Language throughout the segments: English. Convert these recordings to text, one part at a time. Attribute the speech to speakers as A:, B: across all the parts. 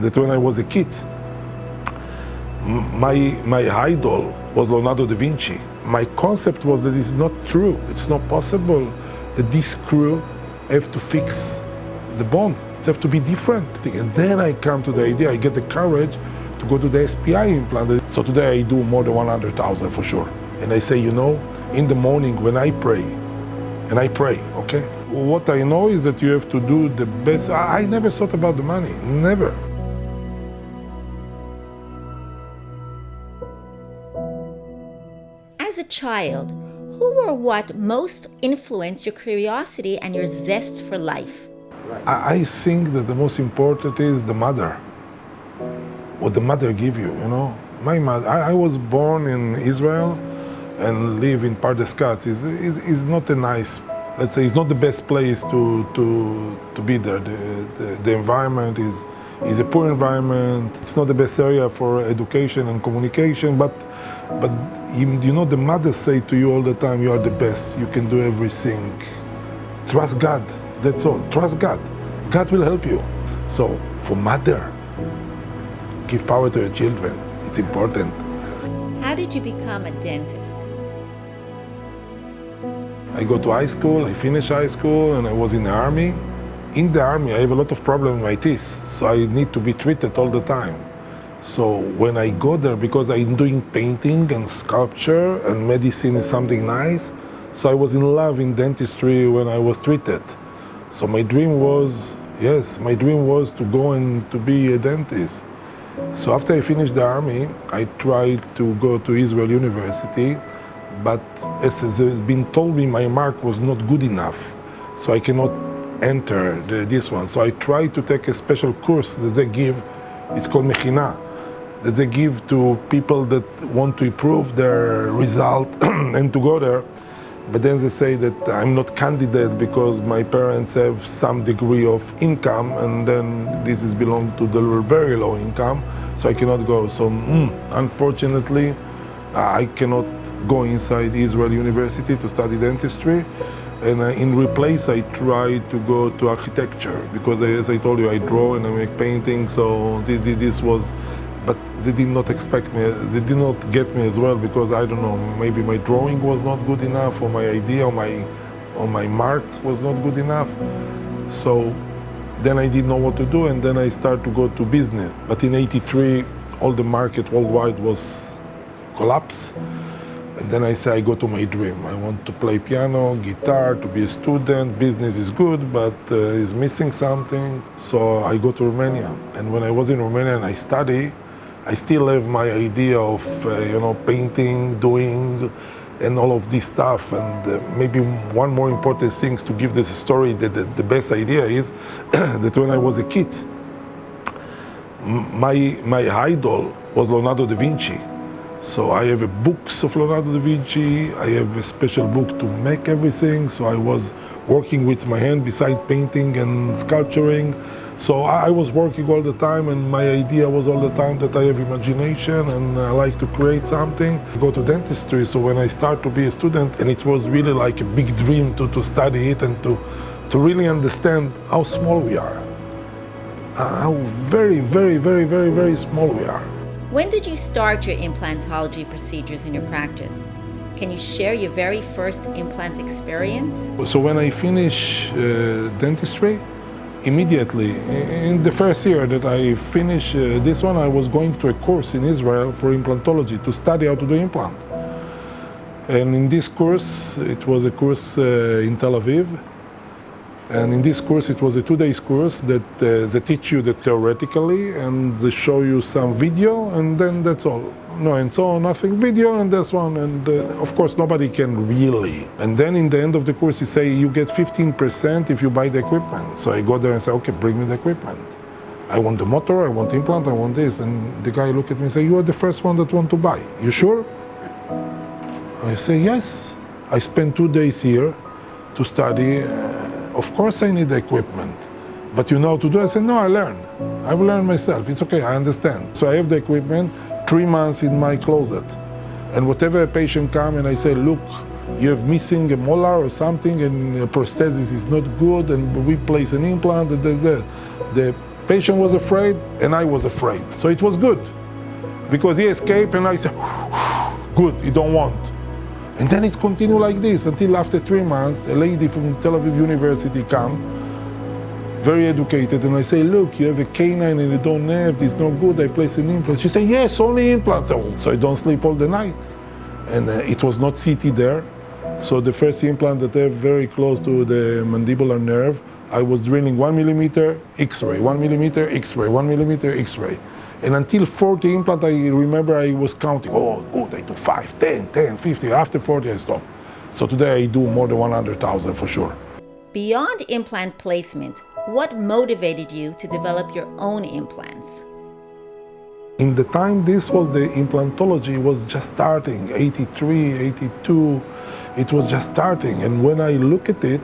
A: That when I was a kid, my idol was Leonardo da Vinci. My concept was that it's not true, it's not possible that this screw have to fix the bone. It have to be different. And then I come to the idea, I get the courage to go to the SPI implant. So today I do more than 100,000 for sure. And I say, you know, in the morning when I pray, and I pray, okay? What I know is that you have to do the best. I never thought about the money, never.
B: As a child, who or what most influenced your curiosity and your zest for life?
A: I think that the most important is the mother. What the mother give you, you know. My mother, I was born in Israel and live in Pardes Katz. Is not a nice, let's say, it's not the best place to be there. The environment is a poor environment. It's not the best area for education and communication, but you know, the mothers say to you all the time, you are the best, you can do everything. Trust God, that's all. Trust God. God will help you. So for mother, give power to your children. It's important.
B: How did you become a dentist?
A: I go to high school, I finish high school, and I was in the army. In the army, I have a lot of problems with my teeth, so I need to be treated all the time. So when I go there, because I'm doing painting and sculpture and medicine is something nice, so I was in love in dentistry when I was treated. So my dream was, to go and to be a dentist. So after I finished the army, I tried to go to Israel University, but as has been told me, my mark was not good enough, so I cannot enter this one. So I tried to take a special course that they give, it's called Mechina, that they give to people that want to improve their result and to go there. But then they say that I'm not candidate because my parents have some degree of income, and then this is belong to the very low income, so I cannot go. So unfortunately, I cannot go inside Israel University to study dentistry. And in replace, I tried to go to architecture because, as I told you, I draw and I make paintings. So this was, but they did not expect me. They did not get me as well because I don't know. Maybe my drawing was not good enough, or my idea, or my mark was not good enough. So then I didn't know what to do, and then I started to go to business. But in '83, all the market worldwide was collapsed. And then I say, I go to my dream. I want to play piano, guitar, to be a student. Business is good, but is missing something. So I go to Romania. And when I was in Romania and I study, I still have my idea of, painting, doing, and all of this stuff. And maybe one more important thing to give this story, that the best idea is that when I was a kid, my idol was Leonardo da Vinci. So I have books of Leonardo da Vinci, I have a special book to make everything, so I was working with my hand beside painting and sculpturing. So I was working all the time, and my idea was all the time that I have imagination and I like to create something. I go to dentistry, so when I start to be a student, and it was really like a big dream to study it and to really understand how small we are. How very, very, very, very, very small we are.
B: When did you start your implantology procedures in your practice? Can you share your very first implant experience?
A: So when I finished dentistry, immediately, in the first year that I finished this one, I was going to a course in Israel for implantology to study how to do implant. And in this course, it was a course in Tel Aviv. And in this course, it was a 2-day course that they teach you theoretically, and they show you some video, and then that's all. No, and so nothing video, and that's one. And of course, nobody can really. And then in the end of the course, you say you get 15% if you buy the equipment. So I go there and say, okay, bring me the equipment. I want the motor, I want the implant, I want this. And the guy look at me and say, you are the first one that want to buy. You sure? I say, yes. I spent 2 days here to study. Of course I need the equipment, but you know how to do it? I said, no, I learn. I will learn myself. It's okay, I understand. So I have the equipment, 3 months in my closet. And whatever a patient come and I say, look, you have missing a molar or something and a prosthesis is not good, and we place an implant, and the Patient was afraid, and I was afraid. So it was good, because he escaped, and I said, good, he don't want. And then it continued like this until after 3 months, a lady from Tel Aviv University come, very educated, and I say, look, you have a canine and you don't have, it's no good, I place an implant. She said, yes, only implants. So I don't sleep all the night. And it was not CT there. So the first implant that I have very close to the mandibular nerve, I was drilling 1 millimeter X-ray, 1 millimeter X-ray, 1 millimeter X-ray. And until 40 implant, I remember I was counting, oh, good, I do 5, 10, 50. After 40, I stopped. So today I do more than 100,000 for sure.
B: Beyond implant placement, what motivated you to develop your own implants?
A: In the time this was the implantology was just starting, 83, 82, it was just starting. And when I look at it,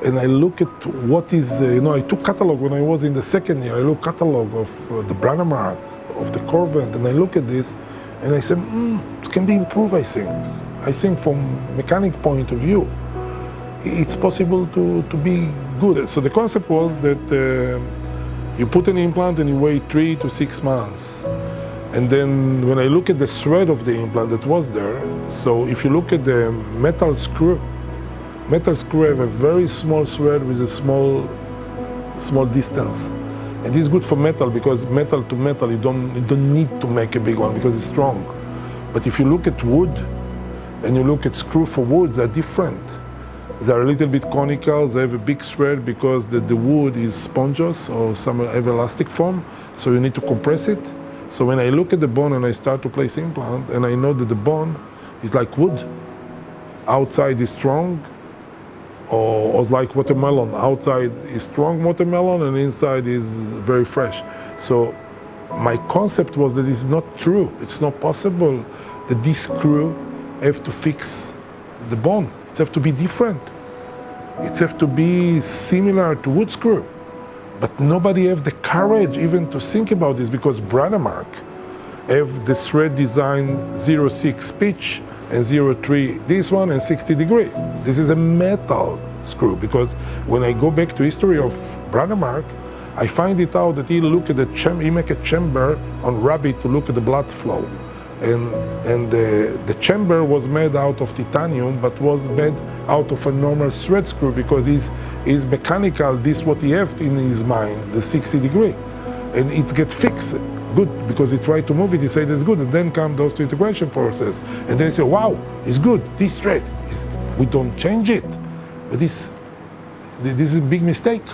A: and I look at what is, I took catalog when I was in the second year, I look catalog of the Brandemark, of the Corvent, and I look at this, and I said, it can be improved, I think. I think from mechanic point of view, it's possible to be good. So the concept was that you put an implant and you wait 3 to 6 months. And then when I look at the thread of the implant that was there, so if you look at the metal screw have a very small thread with a small distance. And this is good for metal, because metal to metal, you don't need to make a big one because it's strong. But if you look at wood and you look at screw for wood, they're different. They're a little bit conical, they have a big thread because the wood is spongeous or some have elastic form, so you need to compress it. So when I look at the bone and I start to place implant, and I know that the bone is like wood. Outside is strong, or like watermelon. Outside is strong watermelon and inside is very fresh. So my concept was that it's not true. It's not possible that this screw have to fix the bone. It have to be different. It have to be similar to wood screw. But nobody have the courage even to think about this, because Brandemark have the thread design 0.6 pitch and 0.3 this one and 60 degree. This is a metal screw, because when I go back to history of Brandemark, I find it out that he look at the he make a chamber on rabbit to look at the blood flow. And the chamber was made out of titanium, but was made out of a normal thread screw, because he's mechanical, this what he have in his mind, the 60 degree. And it get fixed, good, because he tried to move it, he said it's good, and then come those to integration process. And then he say, wow, it's good, this thread, we don't change it. But this is a big mistake,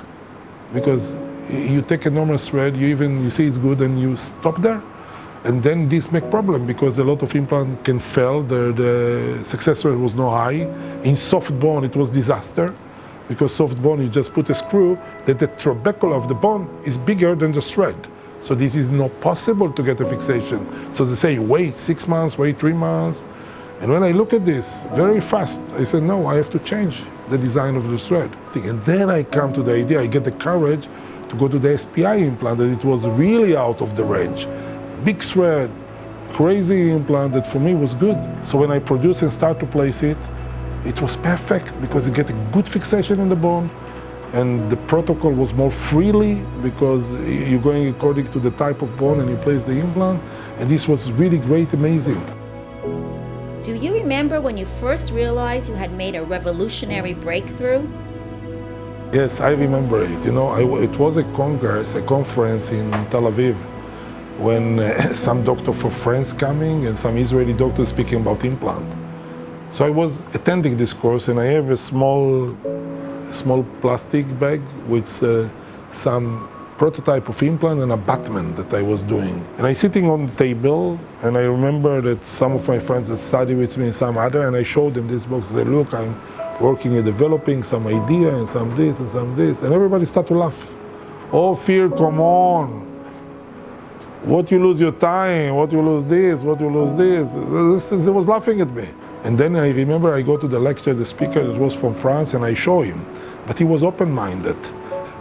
A: because you take a normal thread, you see it's good, and you stop there. And then this make problem, because a lot of implant can fail. The success rate was not high. In soft bone, it was disaster, because soft bone, you just put a screw that the trabecle of the bone is bigger than the thread. So this is not possible to get a fixation. So they say, wait 6 months, wait 3 months. And when I look at this very fast, I said, no, I have to change the design of the thread. And then I come to the idea, I get the courage to go to the SPI implant, and it was really out of the range. Big thread, crazy implant that for me was good. So when I produce and start to place it, it was perfect, because you get a good fixation in the bone, and the protocol was more freely, because you're going according to the type of bone and you place the implant, and this was really great, amazing.
B: Do you remember when you first realized you had made a revolutionary breakthrough?
A: Yes, I remember it. It was a conference in Tel Aviv, when some doctor from France coming and some Israeli doctors speaking about implant. So I was attending this course, and I have a small plastic bag with some prototype of implant and abutment that I was doing. And I sitting on the table, and I remember that some of my friends that study with me and some other, and I showed them this box. They look, I'm working and developing some idea and some this and some this, and everybody start to laugh. Oh, Ophir, come on. What you lose your time, what you lose this, what you lose this. They was laughing at me. And then I remember I go to the lecture, the speaker that was from France, and I show him. But he was open-minded.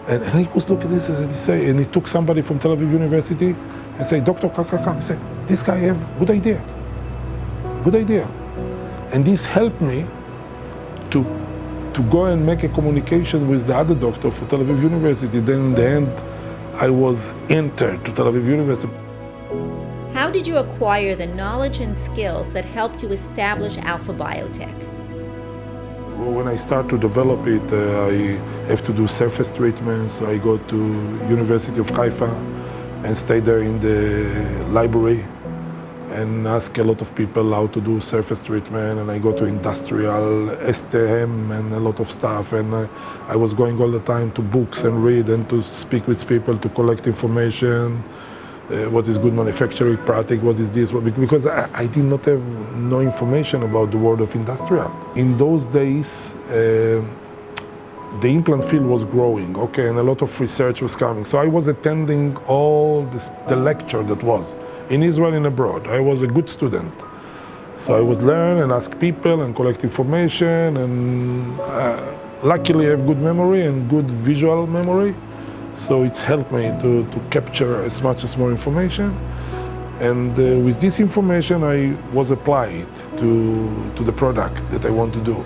A: And he was looking at this, and he say, and he took somebody from Tel Aviv University and say, Doctor, come. He said, this guy have good idea. Good idea. And this helped me to go and make a communication with the other doctor for Tel Aviv University. Then in the end, I was entered to Tel Aviv University.
B: How did you acquire the knowledge and skills that helped you establish Alpha Biotech?
A: When I start to develop it, I have to do surface treatments. So I go to University of Haifa and stay there in the library and ask a lot of people how to do surface treatment. And I go to industrial, STM and a lot of stuff. And I was going all the time to books and read and to speak with people to collect information. What is good manufacturing practice, what is this, because I did not have no information about the world of industrial. In those days, the implant field was growing, okay, and a lot of research was coming. So I was attending all the lecture that was in Israel and abroad. I was a good student. So I would learn and ask people and collect information, and luckily I have good memory and good visual memory. So it's helped me to capture as much as more information. And with this information, I was applied to the product that I want to do.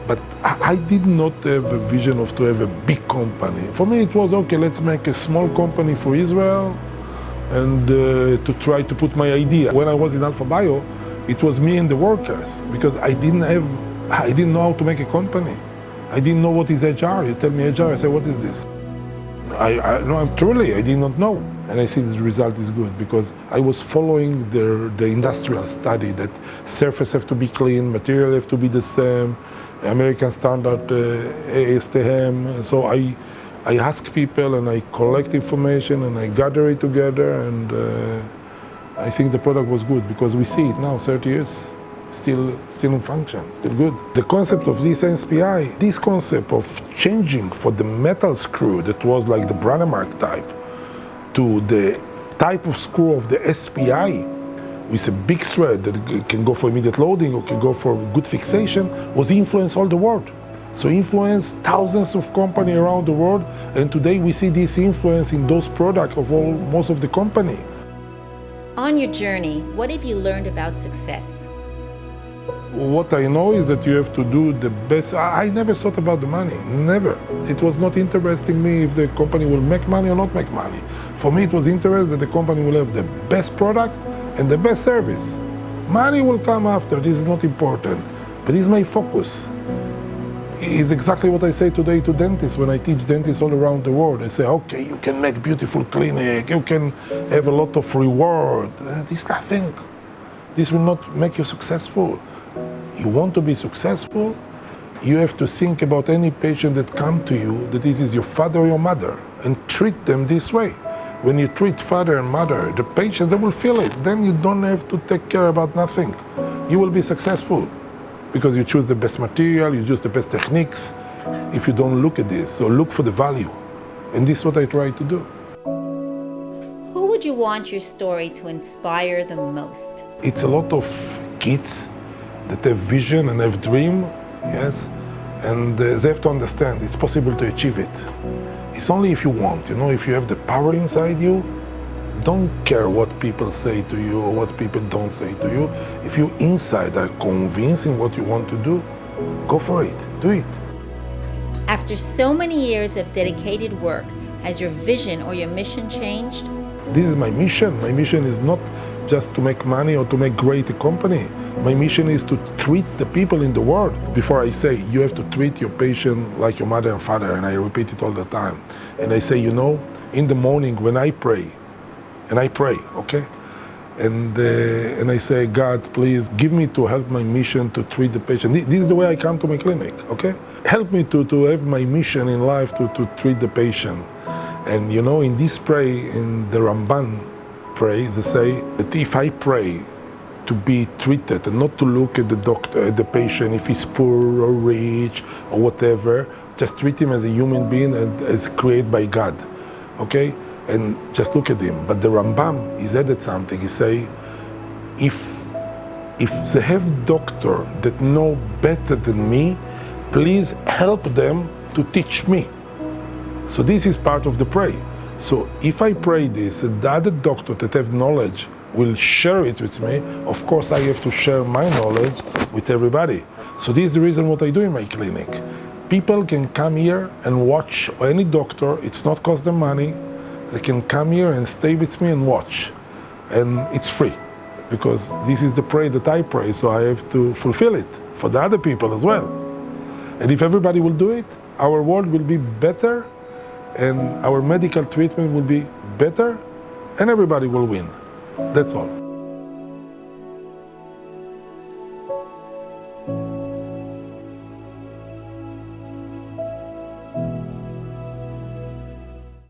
A: But I did not have a vision of to have a big company. For me, it was, okay, let's make a small company for Israel and to try to put my idea. When I was in Alpha Bio, it was me and the workers, because I didn't know how to make a company. I didn't know what is HR. You tell me HR, I say, what is this? I did not know. And I see the result is good because I was following the industrial study that surface have to be clean, material have to be the same, American standard ASTM. So I ask people and I collect information and I gather it together, and I think the product was good because we see it now, 30 years. Still in function, still good. The concept of this SPI, this concept of changing for the metal screw that was like the Brannemark type to the type of screw of the SPI with a big thread that can go for immediate loading or can go for good fixation was influenced all the world. So influenced thousands of companies around the world, and today we see this influence in those products of most of the company.
B: On your journey, what have you learned about success?
A: What I know is that you have to do the best. I never thought about the money, never. It was not interesting me if the company will make money or not make money. For me, it was interesting that the company will have the best product and the best service. Money will come after, this is not important, but this is my focus. It's exactly what I say today to dentists when I teach dentists all around the world. I say, okay, you can make beautiful clinic, you can have a lot of reward. This is nothing. This will not make you successful. You want to be successful, you have to think about any patient that come to you, that this is your father or your mother, and treat them this way. When you treat father and mother, the patients, they will feel it. Then you don't have to take care about nothing. You will be successful because you choose the best material, you choose the best techniques. If you don't look at this, so look for the value. And this is what I try to do.
B: Who would you want your story to inspire the most?
A: It's a lot of kids that have vision and have dream, yes, and they have to understand it's possible to achieve it. It's only if you want, if you have the power inside you, don't care what people say to you or what people don't say to you. If you inside are convinced in what you want to do, go for it, do it.
B: After so many years of dedicated work, has your vision or your mission changed?
A: This is my mission. My mission is not just to make money or to make great a company. My mission is to treat the people in the world. Before I say, you have to treat your patient like your mother and father, and I repeat it all the time. And I say, in the morning when I pray, and I pray, okay? And I say, God, please give me to help my mission to treat the patient. This is the way I come to my clinic, okay? Help me to have my mission in life to treat the patient. And in this pray, in the Ramban pray, they say that if I pray to be treated and not to look at the doctor, at the patient, if he's poor or rich or whatever, just treat him as a human being and as created by God, okay? And just look at him. But the Rambam, he's added something. He say, if they have doctor that know better than me, please help them to teach me. So this is part of the pray. So if I pray this, the other doctor that have knowledge will share it with me, of course I have to share my knowledge with everybody. So this is the reason what I do in my clinic. People can come here and watch any doctor, it's not cost them money, they can come here and stay with me and watch. And it's free, because this is the prayer that I pray, so I have to fulfill it for the other people as well. And if everybody will do it, our world will be better, and our medical treatment will be better, and everybody will win. That's all.